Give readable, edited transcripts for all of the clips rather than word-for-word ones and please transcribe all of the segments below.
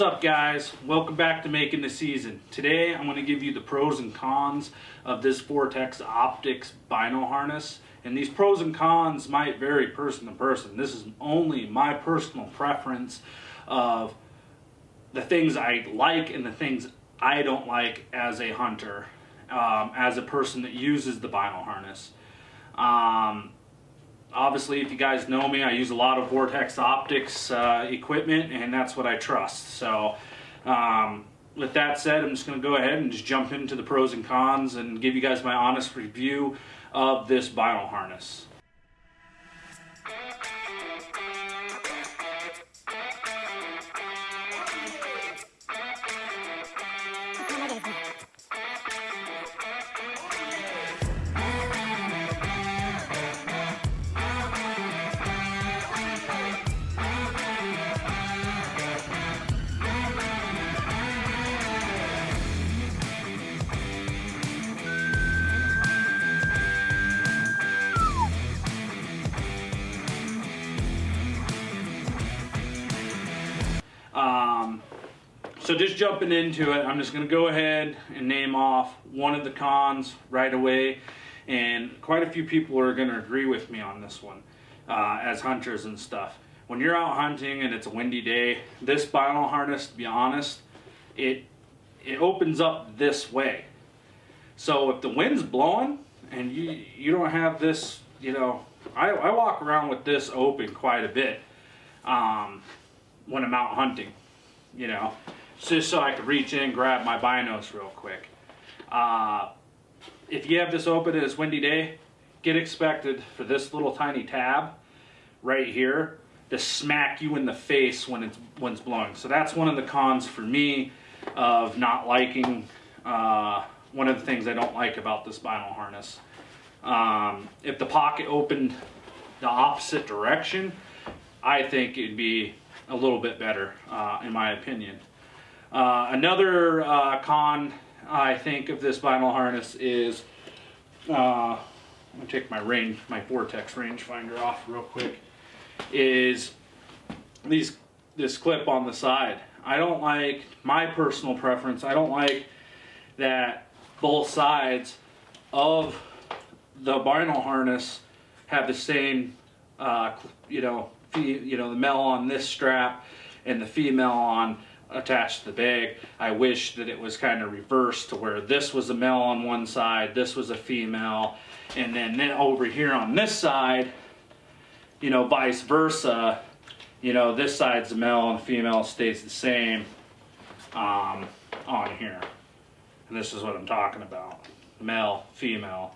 What's up, guys? Welcome back to Making the Season. Today I'm going to give you the pros and cons of this Vortex Optics Bino harness, and these pros and cons might vary person to person. This is only my personal preference of the things I like and the things I don't like as a hunter, as a person that uses the Bino harness. Obviously, if you guys know me, I use a lot of Vortex Optics equipment, and that's what I trust. So, with that said, I'm just going to go ahead and just jump into the pros and cons and give you guys my honest review of this Bino harness. So just jumping into it, I'm just going to go ahead and name off one of the cons right away, and quite a few people are going to agree with me on this one as hunters and stuff. When you're out hunting and it's a windy day, this Bino harness, to be honest, it opens up this way. So if the wind's blowing and you don't have this, I walk around with this open quite a bit when I'm out hunting, just so I could reach in, grab my binos real quick. If you have this open and it's windy day, get expected for this little tiny tab right here to smack you in the face when it's blowing. So that's one of the cons for me of not liking, one of the things I don't like about this Bino harness. If the pocket opened the opposite direction, I think it'd be a little bit better, in my opinion. Another con I think of this Bino harness is, I'm gonna take my vortex rangefinder off real quick, is this clip on the side. I don't like, my personal preference, I don't like that both sides of the Bino harness have the same, the male on this strap and the female on attached to the bag. I wish that it was kind of reversed to where this was a male on one side, this was a female, and then over here on this side, vice versa, this side's the male and the female stays the same on here. And this is what I'm talking about, male, female,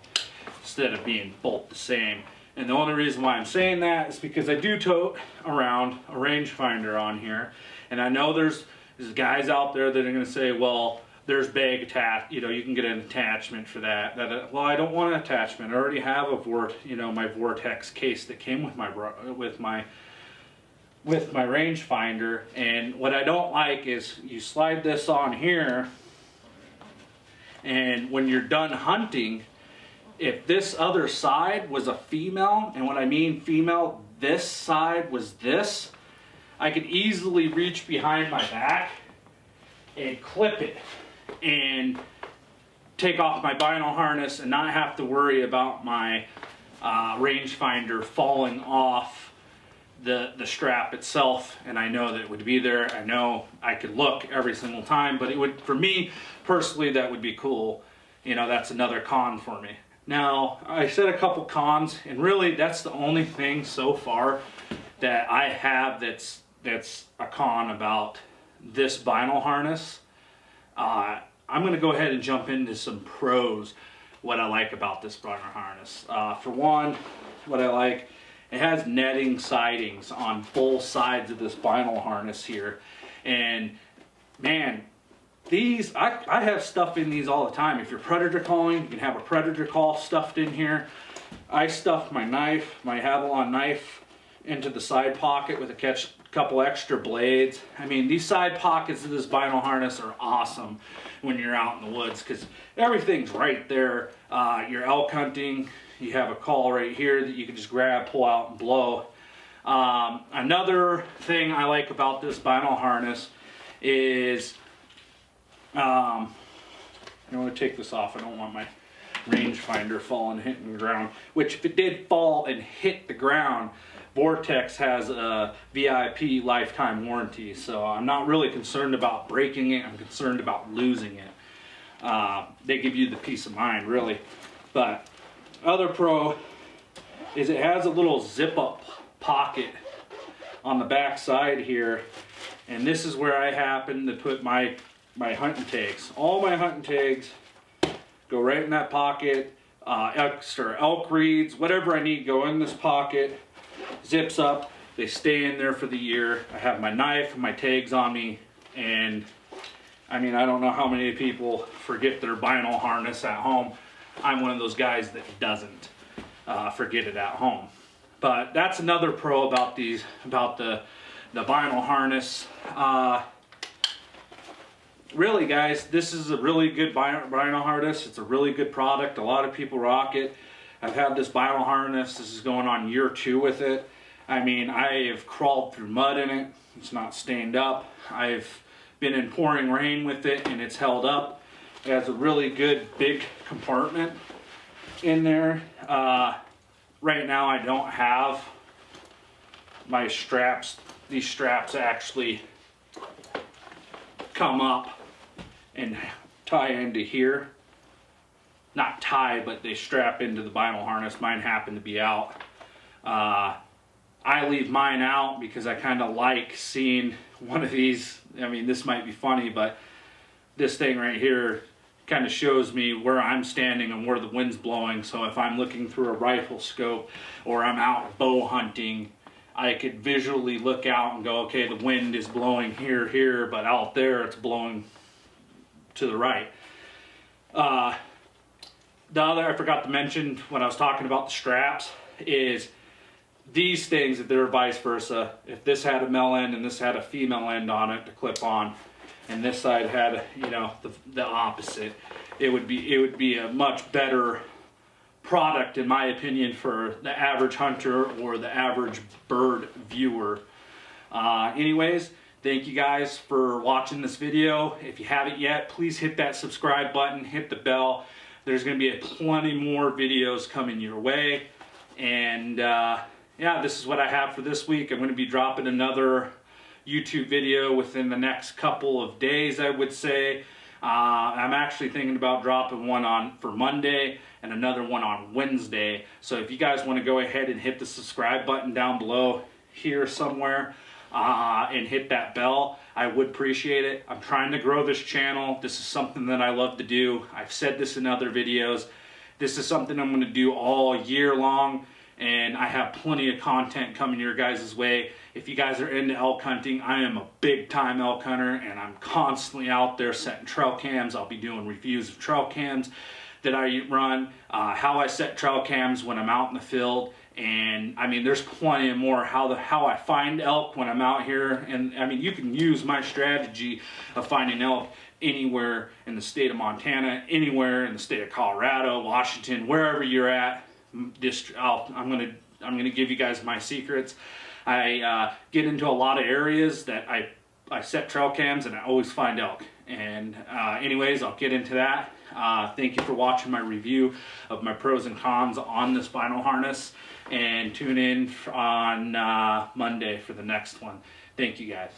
instead of being both the same. And the only reason why I'm saying that is because I do tote around a rangefinder on here, and I know there's guys out there that are going to say, well, there's bag attach, you can get an attachment for that. Well, I don't want an attachment. I already have a my Vortex case that came with my rangefinder, and what I don't like is you slide this on here, and when you're done hunting, if this other side was a female, and when I mean female, this side was this, I could easily reach behind my back and clip it and take off my Bino harness and not have to worry about my rangefinder falling off the strap itself. And I know that it would be there. I know I could look every single time, but it would, for me personally, that would be cool. That's another con for me. Now, I said a couple cons, and really that's the only thing so far that I have that's a con about this Bino harness. I'm going to go ahead and jump into some pros, what I like about this Bino harness. For one, what I like, it has netting sidings on both sides of this Bino harness here. And man, these, I have stuff in these all the time. If you're predator calling, you can have a predator call stuffed in here. I stuffed my knife, my Havalon knife, into the side pocket with a couple extra blades. I mean, these side pockets of this Bino harness are awesome when you're out in the woods because everything's right there. You're elk hunting, you have a call right here that you can just grab, pull out, and blow. Another thing I like about this Bino harness is, I want to take this off. I don't want my rangefinder falling, hitting the ground, which if it did fall and hit the ground, Vortex has a VIP lifetime warranty, so I'm not really concerned about breaking it. I'm concerned about losing it. They give you the peace of mind, really. But other pro is it has a little zip up pocket on the back side here, and this is where I happen to put my hunting tags. All my hunting tags go right in that pocket. Extra elk reeds, whatever I need go in this pocket. Zips up, they stay in there for the year. I have my knife and my tags on me, and I mean, I don't know how many people forget their vinyl harness at home. I'm one of those guys that doesn't forget it at home. But that's another pro about these, about the vinyl harness. Really, guys, this is a really good vinyl harness. It's a really good product. A lot of people rock it. I've had this vinyl harness. This is going on year 2 with it. I mean, I have crawled through mud in it. It's not stained up. I've been in pouring rain with it, and it's held up. It has a really good big compartment in there. Right now, I don't have my straps. These straps actually come up and tie into here. Not tie, but they strap into the vinyl harness. Mine happen to be out. I leave mine out because I kind of like seeing one of these. I mean, this might be funny, but this thing right here kind of shows me where I'm standing and where the wind's blowing. So if I'm looking through a rifle scope or I'm out bow hunting, I could visually look out and go, okay, the wind is blowing here, but out there it's blowing to the right. The other I forgot to mention when I was talking about the straps is these things, if they're vice versa. If this had a male end and this had a female end on it to clip on, and this side had, you know, the opposite, it would be a much better product, in my opinion, for the average hunter or the average bird viewer. Anyways, thank you guys for watching this video. If you haven't yet, please hit that subscribe button, hit the bell. There's going to be plenty more videos coming your way. And yeah, this is what I have for this week. I'm going to be dropping another YouTube video within the next couple of days, I would say. I'm actually thinking about dropping one for Monday and another one on Wednesday. So if you guys want to go ahead and hit the subscribe button down below here somewhere and hit that bell, I would appreciate it. I'm trying to grow this channel. This is something that I love to do. I've said this in other videos. This is something I'm going to do all year long, and I have plenty of content coming your guys' way. If you guys are into elk hunting, I am a big time elk hunter, and I'm constantly out there setting trail cams. I'll be doing reviews of trail cams that I run, how I set trail cams when I'm out in the field, and I mean, there's plenty more how I find elk when I'm out here. And I mean, you can use my strategy of finding elk anywhere in the state of Montana, anywhere in the state of Colorado, Washington, wherever you're at. I'm gonna give you guys my secrets. I get into a lot of areas that I set trail cams and I always find elk. And anyways, I'll get into that. Thank you for watching my review of my pros and cons on this vinyl harness, and tune in on Monday for the next one. Thank you guys.